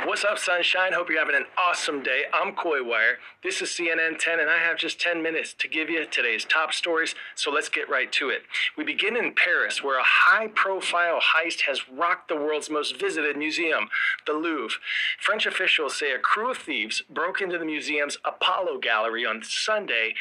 What's up, sunshine? Hope you're having an awesome day. I'm Coy Wire. This is CNN 10, and I have just 10 minutes to give you today's top stories, so let's get right to it. We begin in Paris, where a high-profile heist has rocked the world's most visited museum, the Louvre. French officials say a crew of thieves broke into the museum's Apollo Gallery on Sunday,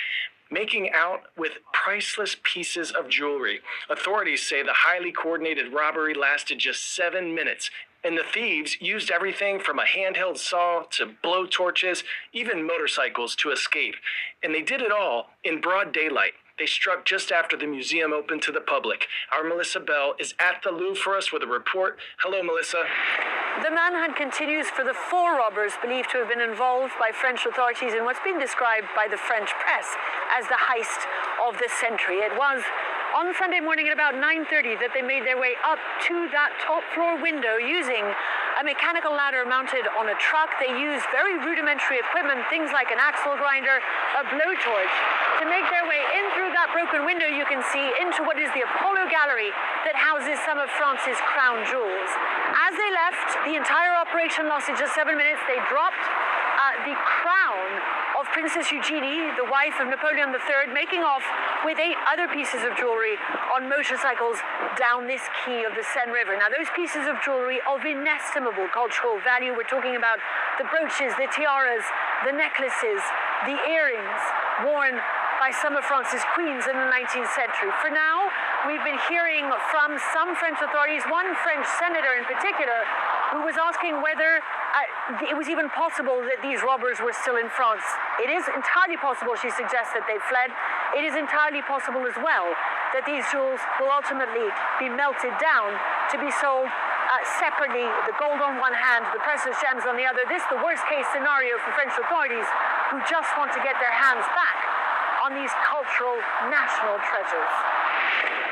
making out with priceless pieces of jewelry. Authorities say the highly coordinated robbery lasted just 7 minutes, and the thieves used everything from a handheld saw to blowtorches, even motorcycles to escape. And they did it all in broad daylight. They struck just after the museum opened to the public. Our Melissa Bell is at the Louvre for us with a report. Hello, Melissa. The manhunt continues for the 4 robbers believed to have been involved by French authorities in what's been described by the French press as the heist of the century. It was on Sunday morning at about 9:30 that they made their way up to that top floor window using a mechanical ladder mounted on a truck. They used very rudimentary equipment, things like an axle grinder, a blowtorch, to make their way in through that broken window you can see into what is the Apollo Gallery that houses some of France's crown jewels. As they left, the entire operation lasted just 7 minutes. They dropped the crown of Princess Eugenie, the wife of Napoleon III, making off with 8 other pieces of jewelry on motorcycles down this quay of the Seine River. Now, those pieces of jewelry of inestimable cultural value. We're talking about the brooches, the tiaras, the necklaces, the earrings worn by some of France's queens in the 19th century. For now, we've been hearing from some French authorities, one French senator in particular, who was asking whether it was even possible that these robbers were still in France. It is entirely possible, she suggests, that they fled. It is entirely possible as well that these jewels will ultimately be melted down to be sold separately, the gold on one hand, the precious gems on the other. This is the worst case scenario for French authorities who just want to get their hands back on these cultural national treasures.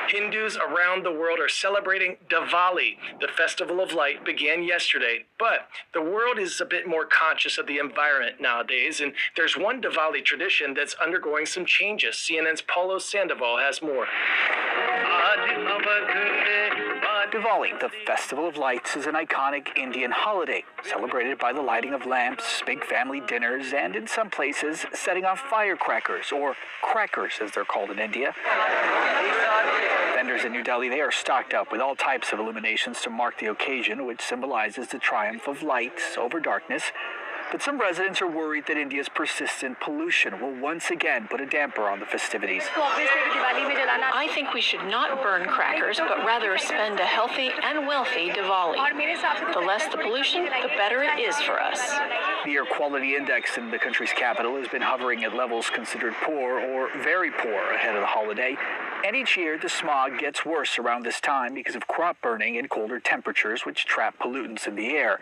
Hindus around the world are celebrating Diwali. The Festival of Light began yesterday, but the world is a bit more conscious of the environment nowadays, and there's one Diwali tradition that's undergoing some changes. CNN's Paulo Sandoval has more. Diwali, the Festival of Lights, is an iconic Indian holiday, celebrated by the lighting of lamps, big family dinners, and in some places, setting off firecrackers, or crackers as they're called in India. Vendors in New Delhi, they are stocked up with all types of illuminations to mark the occasion, which symbolizes the triumph of light over darkness. But some residents are worried that India's persistent pollution will once again put a damper on the festivities. I think we should not burn crackers, but rather spend a healthy and wealthy Diwali. The less the pollution, the better it is for us. The air quality index in the country's capital has been hovering at levels considered poor or very poor ahead of the holiday. And each year, the smog gets worse around this time because of crop burning and colder temperatures, which trap pollutants in the air.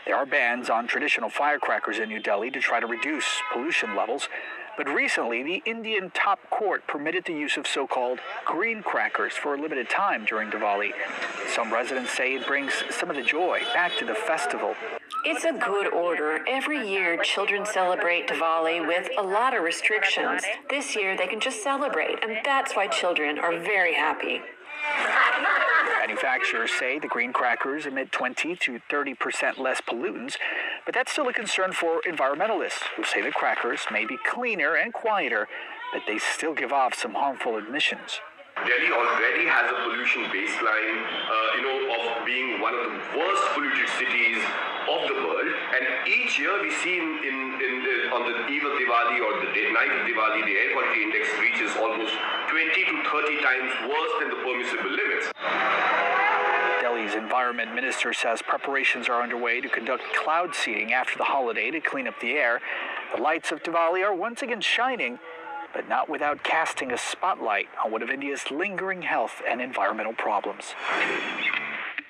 There are bans on traditional firecrackers in New Delhi to try to reduce pollution levels. But recently, the Indian top court permitted the use of so-called green crackers for a limited time during Diwali. Some residents say it brings some of the joy back to the festival. It's a good order. Every year, children celebrate Diwali with a lot of restrictions. This year, they can just celebrate, and that's why children are very happy. Manufacturers say the green crackers emit 20 to 30% less pollutants, but that's still a concern for environmentalists who say the crackers may be cleaner and quieter, but they still give off some harmful emissions. Delhi already has a pollution baseline, of being one of the worst polluted cities of the world. And each year we see on the eve of Diwali or the night of Diwali, the air quality index reaches almost 20 to 30 times worse than the permissible limits. Delhi's environment minister says preparations are underway to conduct cloud seeding after the holiday to clean up the air. The lights of Diwali are once again shining, but not without casting a spotlight on one of India's lingering health and environmental problems.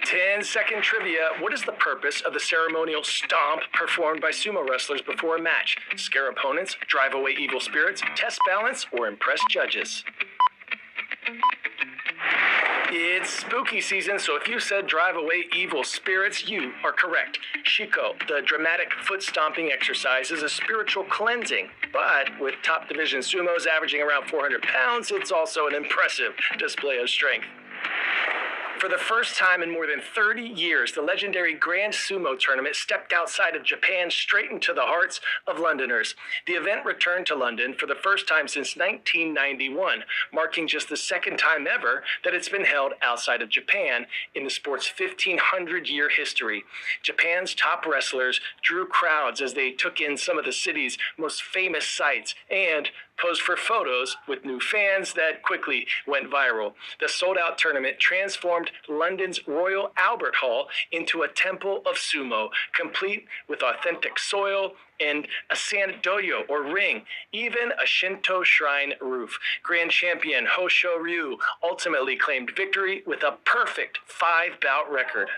10-second trivia. What is the purpose of the ceremonial stomp performed by sumo wrestlers before a match? Scare opponents, drive away evil spirits, test balance, or impress judges? It's spooky season, so if you said drive away evil spirits, you are correct. Shiko, the dramatic foot-stomping exercise, is a spiritual cleansing. But with top division sumos averaging around 400 pounds, it's also an impressive display of strength. For the first time in more than 30 years, the legendary Grand Sumo tournament stepped outside of Japan straight into the hearts of Londoners. The event returned to London for the first time since 1991, marking just the second time ever that it's been held outside of Japan in the sport's 1,500-year history. Japan's top wrestlers drew crowds as they took in some of the city's most famous sights and posed for photos with new fans that quickly went viral. The sold-out tournament transformed London's Royal Albert Hall into a temple of sumo, complete with authentic soil and a sandoyo or ring, even a Shinto shrine roof. Grand champion Hosho Ryu ultimately claimed victory with a perfect 5-bout record.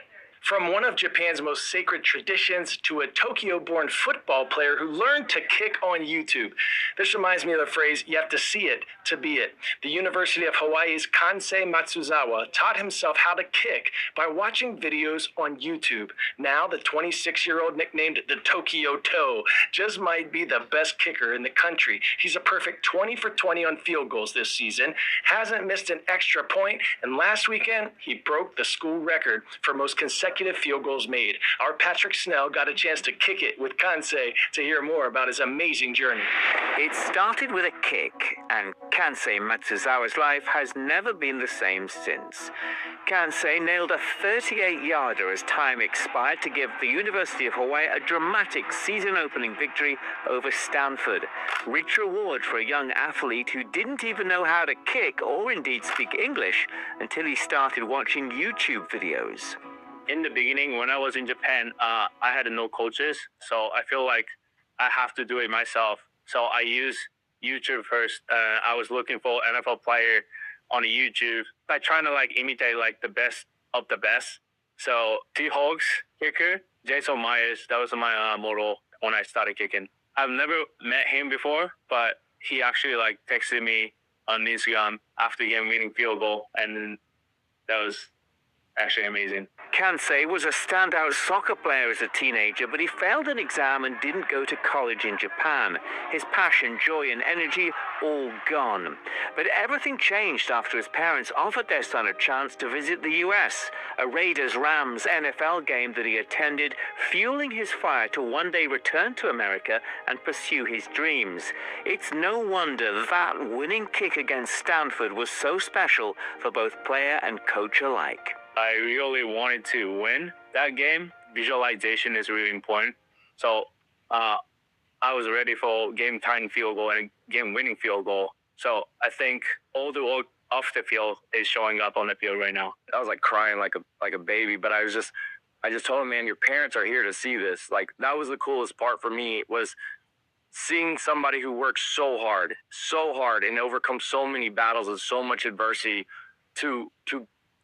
From one of Japan's most sacred traditions to a Tokyo-born football player who learned to kick on YouTube. This reminds me of the phrase, you have to see it to be it. The University of Hawaii's Kansei Matsuzawa taught himself how to kick by watching videos on YouTube. Now, the 26-year-old, nicknamed the Tokyo Toe, just might be the best kicker in the country. He's a perfect 20 for 20 on field goals this season, hasn't missed an extra point, and last weekend, he broke the school record for most consecutive field goals made. Our Patrick Snell got a chance to kick it with Kansei to hear more about his amazing journey. It started with a kick, and Kansei Matsuzawa's life has never been the same since. Kansei nailed a 38-yarder as time expired to give the University of Hawaii a dramatic season-opening victory over Stanford. Rich reward for a young athlete who didn't even know how to kick or indeed speak English until he started watching YouTube videos. In the beginning, when I was in Japan, I had no coaches, so I feel like I have to do it myself. So I use YouTube first. I was looking for NFL player on YouTube by trying to imitate the best of the best. So T-Hawks kicker, Jason Myers, that was my model when I started kicking. I've never met him before, but he actually texted me on Instagram after game-winning field goal, and that was actually amazing. Kansei was a standout soccer player as a teenager, but he failed an exam and didn't go to college in Japan. His passion, joy, and energy all gone. But everything changed after his parents offered their son a chance to visit the U.S., a Raiders-Rams NFL game that he attended, fueling his fire to one day return to America and pursue his dreams. It's no wonder that winning kick against Stanford was so special for both player and coach alike. I really wanted to win that game. Visualization is really important. So I was ready for game-tying field goal and game-winning field goal. So I think all the work off the field is showing up on the field right now. I was crying like a baby, but I just told him, man, your parents are here to see this. That was the coolest part for me, was seeing somebody who works so hard and overcome so many battles and so much adversity to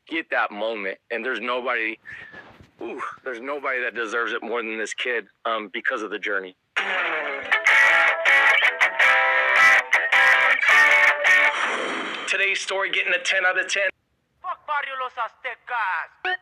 get that moment. And there's nobody that deserves it more than this kid, because of the journey. Today's story getting a 10 out of 10. Fuck Barrio Los Aztecas.